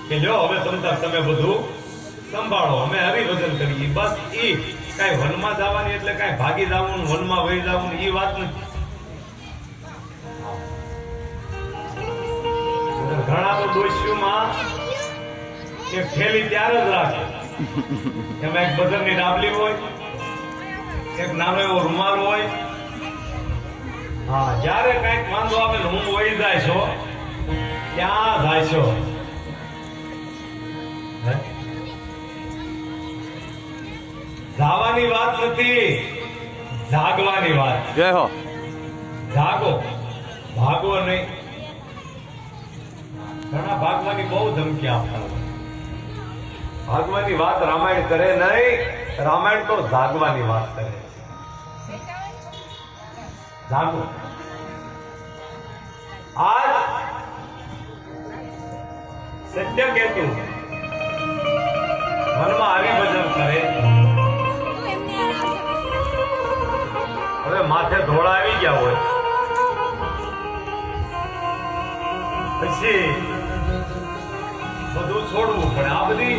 કે જો હવે તમે બધું સંભાળો, અમે હરિભજન કરીએ. બસ ઈ કઈ વનમાં જવાની એટલે કઈ ભાગી જવાનું, વનમાં વહી જવાનું ઈ વાત નથી. ઘણા તો ડોશીઓમાં એક થેલી ત્યાર જ રાખે, એમાં એક બજરની ડાબલી હોય, એક નાનો એવો રૂમાલ હોય. હા, જયારે કઈક વાંધો આવે ને હું વહી જાય છો, ક્યાં જાય છો? જાવાની વાત નથી, જાગવાની વાત. જય હો. જાગો, ભાગો નહીં. ઘણા ભાગવાની બહુ ધમકી આપતા હોય. ભાગવાની વાત રામાયણ કરે નહીં, રામાયણ તો જાગવાની વાત કરે. જાગો. આજ સત્ય કેતું મનમાં હરિભજન કરે, હવે માથે ધોળા આવી ગયા હોય પછી બધું છોડવું પડે. આ બધી